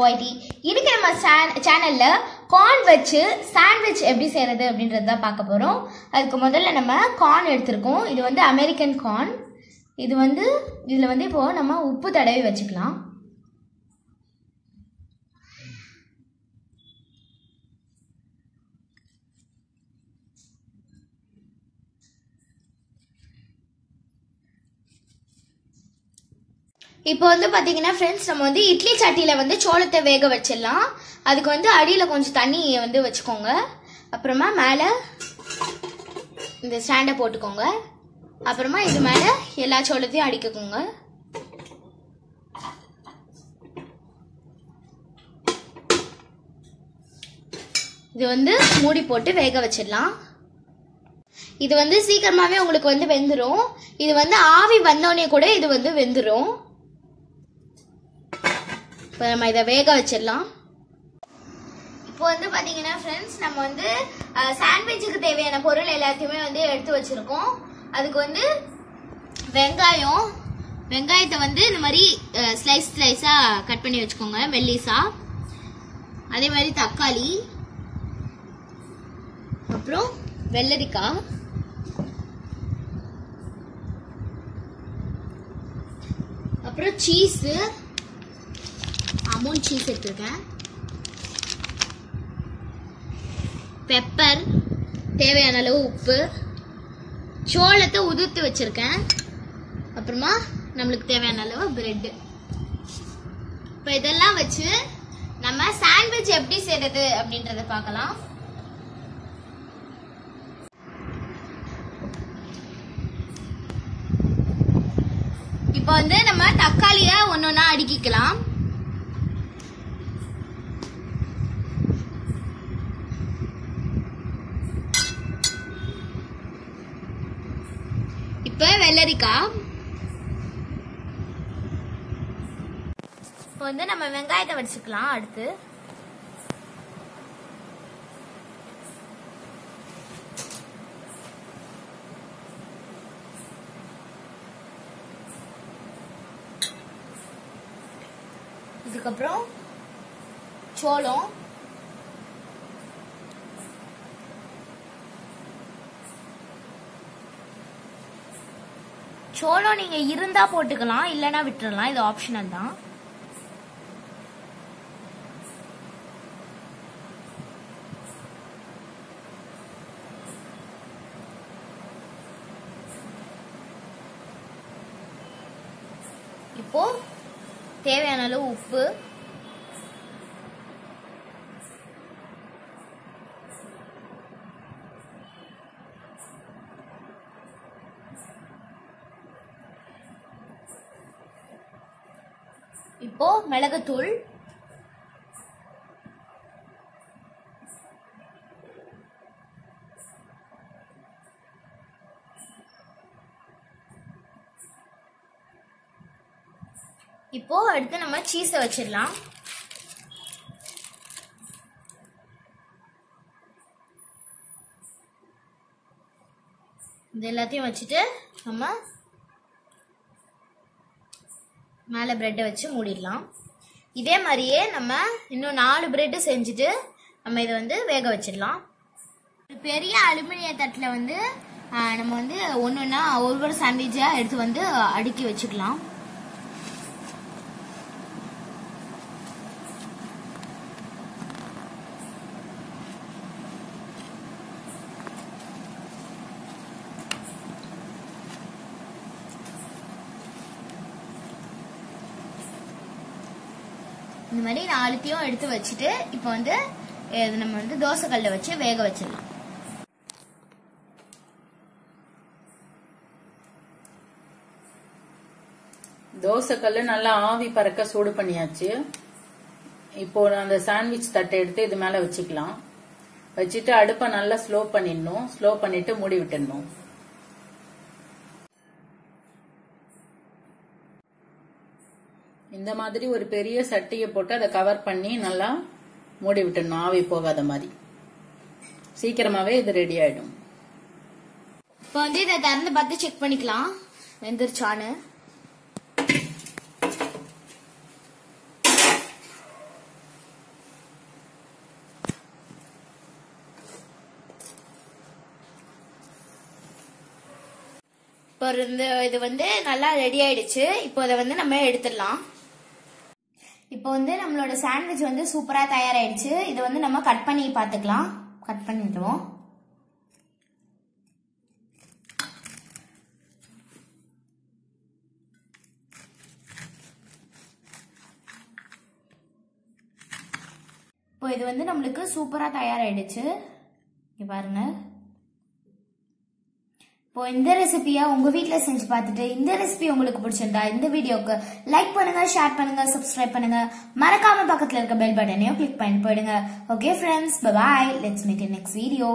YT. இன்னைக்கு நம்ம சேனல்ல கார்ன் வச்சு சாண்ட்விச் எப்படி செய்யறது அப்படின்றது தான் பார்க்க போறோம். அதுக்கு முதல்ல நம்ம கார்ன் எடுத்துருக்கோம். இது வந்து அமெரிக்கன் கார்ன். இது வந்து இதுல வந்து இப்போ நம்ம உப்பு தடவி வச்சுக்கலாம். இப்போ வந்து பாத்தீங்கன்னா ஃப்ரெண்ட்ஸ், நம்ம வந்து இட்லி சட்டியில வந்து சோளத்தை வேக வச்சிடலாம். அதுக்கு வந்து அடியில கொஞ்சம் தண்ணி வந்து வச்சுக்கோங்க. அப்புறமா மேல இந்த ஸ்டாண்டை போட்டுக்கோங்க. அப்புறமா இது மேல எல்லா சோளத்தையும் அடிக்கோங்க. இது வந்து மூடி போட்டு வேக வச்சிடலாம். இது வந்து சீக்கிரமாவே உங்களுக்கு வந்து வெந்துடும். இது வந்து ஆவி வந்தோடனே கூட இது வந்து வெந்துடும். இப்போ நம்ம இதை வேக வச்சிடலாம். இப்போ வந்து பாத்தீங்கன்னா ஃப்ரெண்ட்ஸ், நம்ம வந்து சாண்ட்விச்சுக்கு தேவையான பொருள் எல்லாத்தையுமே வந்து எடுத்து வச்சிருக்கோம். அதுக்கு வந்து வெங்காயத்தை வந்து இந்த மாதிரி ஸ்லைஸா கட் பண்ணி வச்சுக்கோங்க, மெல்லிசா. அதே மாதிரி தக்காளி, அப்புறம் வெள்ளரிக்காய், அப்புறம் சீஸ், அமூல் சீஸ் எடுத்துருக்கேன், பெப்பர், தேவையான அளவு உப்பு, சோளத்தை உதிர்த்து வச்சிருக்கேன், அப்புறமா நம்மளுக்கு தேவையான அளவு பிரெட். இப்போ இதெல்லாம் வச்சு நம்ம சாண்ட்விச் எப்படி செய்யறது அப்படின்றத பார்க்கலாம். இப்போ வந்து நம்ம தக்காளியை ஒன்னொன்னா அடுக்கிக்கலாம். இப்ப வெள்ளரிக்காய். இப்போ வந்து நம்ம வெங்காயத்தை வச்சுக்கலாம். அடுத்து இதுக்கப்புறம் சோளம், சோளம் நீங்க இருந்தா போட்டுக்கலாம், இல்லனா விட்டுறலாம். இது ஆப்ஷனல் தான். இப்போ தேவையான அளவு உப்பு, இப்போ மிளகுத்தூள், இப்போ அடுத்து நம்ம சீஸை வச்சிடலாம். இது எல்லாத்தையும் வச்சுட்டு நம்ம மேலே பிரெட்டை வச்சு மூடிடலாம். இதே மாதிரியே நம்ம இன்னும் 4 பிரெட் செஞ்சுட்டு நம்ம இதை வந்து வேக வச்சிடலாம். ஒரு பெரிய அலுமினிய தட்டில் வந்து நம்ம வந்து ஒன்னொன்னா ஒவ்வொரு சாண்ட்விட்சா எடுத்து வந்து அடுக்கி வச்சுக்கலாம். இந்த மாதிரி 4த்தையும் எடுத்து வச்சுட்டு இப்போ வந்து நம்ம வந்து தோசைக்கல்ல வச்சு வேக வச்சிடலாம். தோசைக்கல்லு நல்லா ஆவி பறக்க சூடு பண்ணியாச்சு. இப்போ அந்த சாண்ட்விச் தட்டை எடுத்து இது மேல வச்சுக்கலாம். வச்சுட்டு அடுப்பை நல்லா ஸ்லோ பண்ணிடணும். ஸ்லோ பண்ணிட்டு மூடி விட்டுடணும். இந்த மாதிரி ஒரு பெரிய சட்டியை போட்டு அதை கவர் பண்ணி நல்லா மூடி விட்டுடணும், ஆவி போகாத மாதிரி. சீக்கிரமாவே இது ரெடி ஆயிடும். இப்போ வந்து இதை திறந்து பார்த்து செக் பண்ணிக்கலாம் வெந்துருச்சான்னு. இப்போ இது வந்து நல்லா ரெடி ஆயிடுச்சு. இப்போ இதை வந்து நம்ம எடுத்துடலாம். இப்போ வந்து நம்மளோட சாண்ட்விச் வந்து சூப்பரா தயாராயிடுச்சு. இதை வந்து நம்ம கட் பண்ணி பார்த்துக்கலாம். கட் பண்ணிடுவோம். இப்போ இது வந்து நம்மளுக்கு சூப்பரா தயாராயிடுச்சு. இங்க பாருங்க. இப்போ இந்த ரெசிபியை உங்க வீட்ல செஞ்சு பார்த்துட்டு இந்த ரெசிபி உங்களுக்கு பிடிச்சிருந்தா இந்த வீடியோக்கு லைக் பண்ணுங்க, ஷேர் பண்ணுங்க, சப்ஸ்கிரைப் பண்ணுங்க. மறக்காம பக்கத்துல இருக்க பெல் பட்டனையும் கிளிக் பண்ணி போயிடுங்க. Okay friends, bye. Let's meet in next video.